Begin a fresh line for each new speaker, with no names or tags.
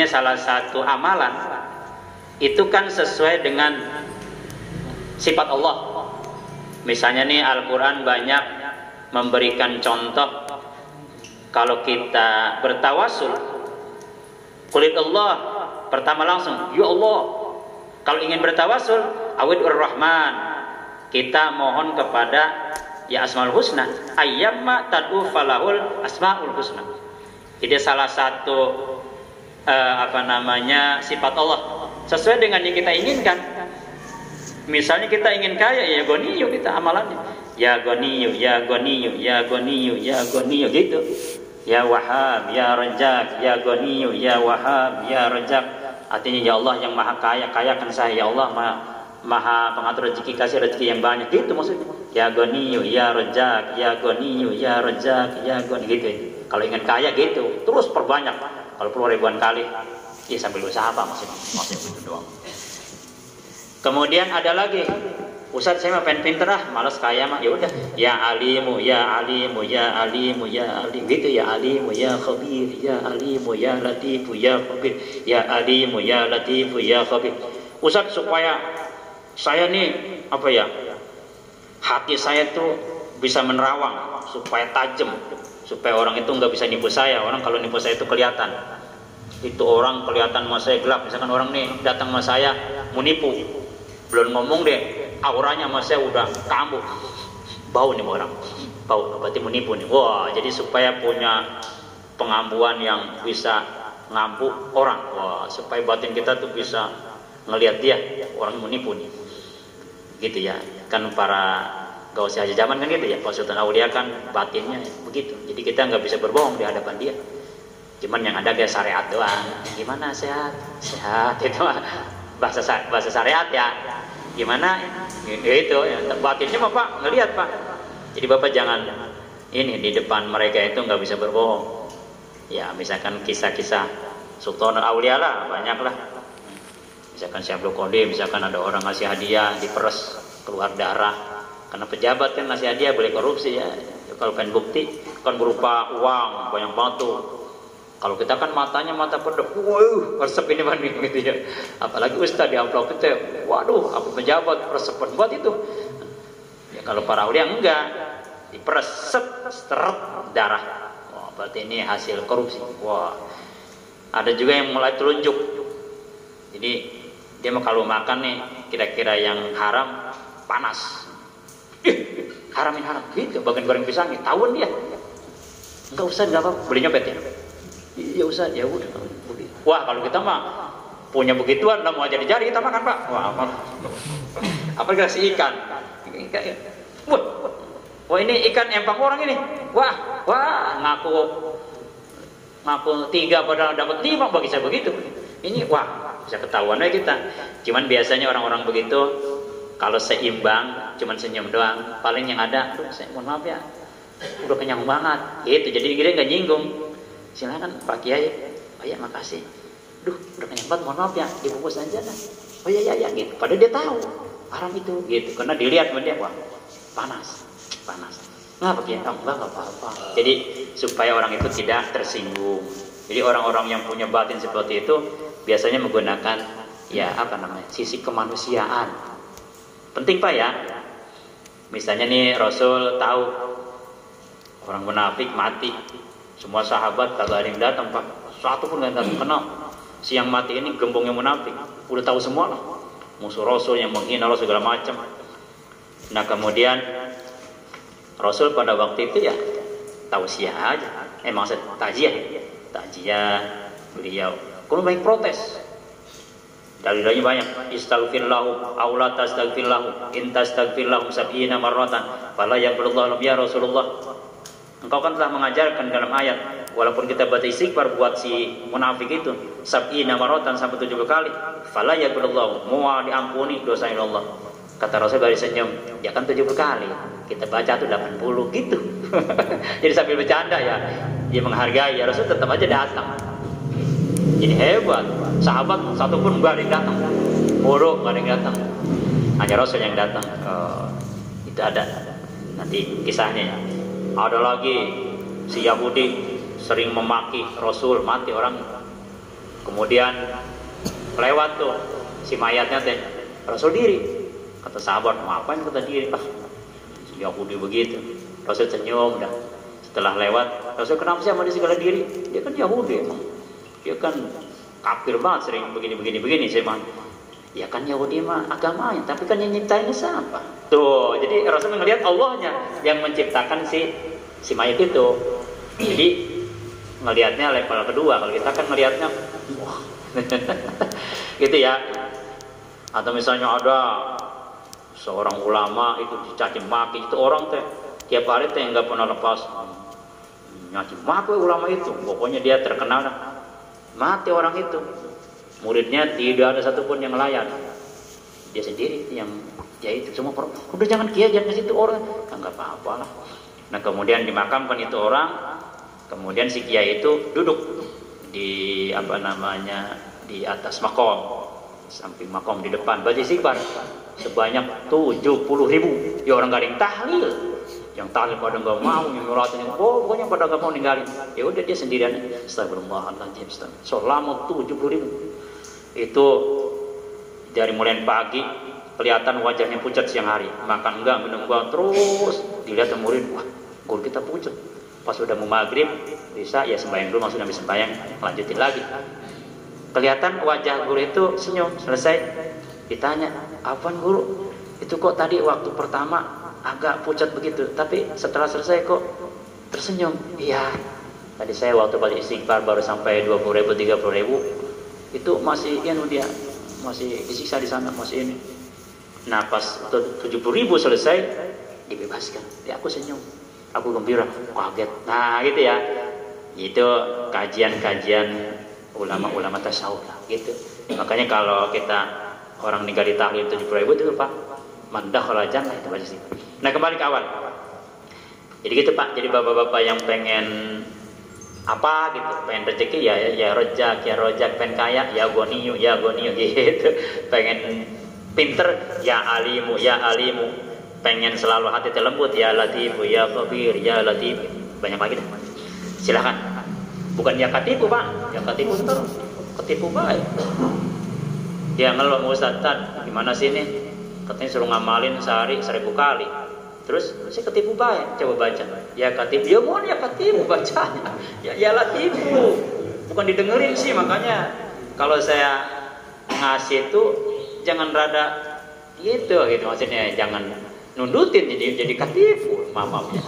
biasanya salah satu amalan itu kan sesuai dengan sifat Allah. Misalnya nih Al-Quran banyak memberikan contoh kalau kita bertawasul, kulit Allah pertama langsung, ya Allah. Kalau ingin bertawasul, awidur Rahman, kita mohon kepada ya Asmaul Husna, ayyamma tad'u falahul Asmaul Husna. Jadi salah satu sifat Allah sesuai dengan yang kita inginkan. Misalnya kita ingin kaya, ya Goniyu kita amalannya, ya Goniyu, ya Goniyu, ya Goniyu, ya Goniyu gitu. Ya Wahhab, ya Razzaq, ya Goniyu, ya Wahhab, ya Razzaq. Artinya ya Allah yang maha kaya, kayakan saya. Ya Allah maha pengatur rezeki, kasih rezeki yang banyak. Gitu maksudnya. Ya Goniyu, ya Razzaq, ya Goniyu, ya Razzaq, ya Goniyu gitu. Kalau ingin kaya gitu, terus perbanyak. Kalau perlu ribuan kali, ya sambil usaha apa maksudnya itu doang. Kemudian ada lagi, Ustaz saya mah pengen pinter malas kaya mah, ya udah, ya alimu, ya alimu, ya alimu, ya alim gitu, ya alimu, ya khabir, ya alimu, ya latifu, ya khabir, ya alimu, ya latifu, ya khabir. Ustaz supaya saya nih hati saya tuh bisa menerawang, supaya tajam, supaya orang itu nggak bisa nipu saya. Orang kalau nipu saya itu kelihatan. Itu orang kelihatan sama saya gelap. Misalkan orang nih datang sama saya mau nipu, belum ngomong deh, auranya sama saya udah kambuh, bau nih orang, bau, berarti mau nipu nih. Wah, jadi supaya punya pengambuan yang bisa ngambu orang. Wah, supaya batin kita tuh bisa ngelihat dia, orang mau nipu nih. Gitu ya, kan para Gausi Haji zaman kan gitu ya, Pak Sultan Aulia kan batinnya begitu. Jadi kita nggak bisa berbohong di hadapan dia. Cuman yang ada kayak syariat doang. Gimana sehat? Sehat itu bahasa syariat ya. Gimana? Ya itu ya. Batinnya mah Pak ngelihat Pak. Jadi Bapak jangan ini di depan mereka itu nggak bisa berbohong. Ya misalkan kisah-kisah Sultan Aulia lah banyak lah. Misalkan Syekh Abdul Qadir, misalkan ada orang ngasih hadiah diperes keluar darah. Karena pejabat kan ngasih hadiah boleh korupsi ya. Kalau kan bukti kan berupa uang banyak banget tuh. Kalau kita kan matanya mata pedok, waduh, resep ini mana gitu ya. Apalagi ustaz di amplop itu, waduh, apa pejabat resepan buat itu. Ya kalau para aulia enggak, diperes seret darah. Wah, berarti ini hasil korupsi. Wah, ada juga yang mulai telunjuk. Jadi dia mau kalau makan nih kira-kira yang haram panas. Haramin haram gitu, bagian goreng pisang nih, tawon dia. Enggak usah, enggak apa-apa, beli nyopet ya. Iya usah, ya udah. Wah kalau kita mah punya begituan, nggak mau jari-jari kita makan Pak. Wah apa kasih ikan? Wah ini ikan empang orang ini. Wah ngaku 3 padahal dapat 5 bagi saya begitu. Ini wah bisa ketahuan aja kita. Cuman biasanya orang-orang begitu kalau seimbang, cuman senyum doang. Paling yang ada, saya mohon maaf ya, udah kenyang banget. Gitu, jadi dia nggak nyinggung. Silakan Pak Kiai. Oh ya makasih. Duh, udah kenyang banget, mohon maaf ya, dibungkus aja lah. Oh ya gitu. Padahal dia tahu haram itu, gitu. Karena dilihat sama dia, wah panas. Nggak Pak Kiai, enggak apa-apa. Jadi supaya orang itu tidak tersinggung. Jadi orang-orang yang punya batin seperti itu biasanya menggunakan sisi kemanusiaan. Penting Pak ya. Misalnya nih Rasul tahu orang munafik mati. Semua sahabat kagak ada yang datang Pak. Satu pun nggak datang, kenal. Si yang mati ini gembongnya munafik. Udah tahu semua lah. Musuh Rasul yang menghina Rasul segala macam. Nah kemudian Rasul pada waktu itu ya tausiah aja. Maksud takziah beliau. Kalau banyak protes. Dalilnya banyak. Istaghfir lahum aw la tastaghfir lahum in tastaghfir lahum 70 marratan fala yaqbalullahu ya Rasulullah. Engkau kan telah mengajarkan dalam ayat, walaupun kita baca istighfar buat si munafik itu 70 marratan sampai 70 kali, fala yaqbalullahu, mau diampuni dosanya Allah. Kata Rasul dari senyum, ya kan 70 kali. Kita baca tuh 80 gitu. Jadi sambil bercanda ya. Dia menghargai ya Rasul tetap aja datang. Jadi hebat. Sahabat satupun nggak ada yang datang. Buruk nggak ada yang datang. Hanya Rasul yang datang. Itu ada nanti kisahnya ya. Ada lagi si Yahudi sering memaki Rasul, mati orang. Kemudian lewat tuh si mayatnya teh, Rasul diri. Kata sahabat, ngapain kata diri? Ah, si Yahudi begitu. Rasul senyum dah. Setelah lewat, Rasul kenapa sih sama dia segala diri? Dia kan Yahudi emang. Dia kan kafir banget, sering begini saya mah. Ya kan Yahudi mah agamanya, tapi kan yang nyiptainnya siapa? Tuh, jadi Rasul melihat Allahnya yang menciptakan si mayat itu. Jadi ngelihatnya level kedua. Kalau kita kan ngelihatnya wah. Gitu ya. Atau misalnya ada seorang ulama itu dicaci maki, itu orang teh tiap hari teh nggak pernah lepas nyaci maki ulama itu. Pokoknya dia terkenal, mati orang itu. Muridnya tidak ada satupun yang layan. Dia sendiri yang ya itu semua orang. Udah jangan kiai, jangan ke situ orang. Enggak apa-apa lah. Nah, kemudian dimakamkan itu orang. Kemudian si kiai itu duduk di di atas makom, samping makom di depan baca istighfar sebanyak 70.000. Ya orang gak ada yang tahlil. Yang tahlil pada nggak mau, yang nguratin, pokoknya pada nggak mau ninggalin. Ya udah dia sendirian. Astagfirullahaladzim. Selama 70.000. Itu dari mulai pagi kelihatan wajahnya pucat siang hari, makan enggak, minum enggak, terus dilihat murid, wah guru kita pucat. Pas udah mau maghrib bisa ya sembahyang dulu, maksudnya habis sembahyang lanjutin lagi. Kelihatan wajah guru itu senyum. Selesai ditanya, apaan guru? Itu kok tadi waktu pertama agak pucat begitu, tapi setelah selesai kok tersenyum? Iya, tadi saya waktu baca istighfar baru sampai 20.000, 30.000 itu masih dia masih disiksa di sana, masih ini. Nah pas 70.000 selesai dibebaskan, ya aku senyum, aku gembira, kaget. Nah gitu ya, itu kajian ulama-ulama tasawuf lah gitu. Makanya kalau kita orang meninggal di tahlil 70.000 itu Pak, man dakhala jannah itu baca sih. Nah kembali ke awal. Jadi gitu Pak, jadi bapak-bapak yang pengen apa gitu, pengen rezeki ya rojak, pengen kaya ya goniyu gitu, pengen pinter ya alimu, pengen selalu hati terlembut ya latifu ya khabir ya latif, banyak lagi deh. Silakan. Bukan ya katipu Pak, ya katipu itu ketipu baik. Dia ngeluh, Ustaz, gimana sih ini? Katanya suruh ngamalin sehari 1000 kali. Terus saya ketipu baik, coba baca. Ya katipu, ya mohon ya katipu bacanya. Ya latifu. Bukan didengerin sih, makanya kalau saya ngasih itu jangan rada gitu maksudnya, jangan nundutin jadi katipu, maaf ya.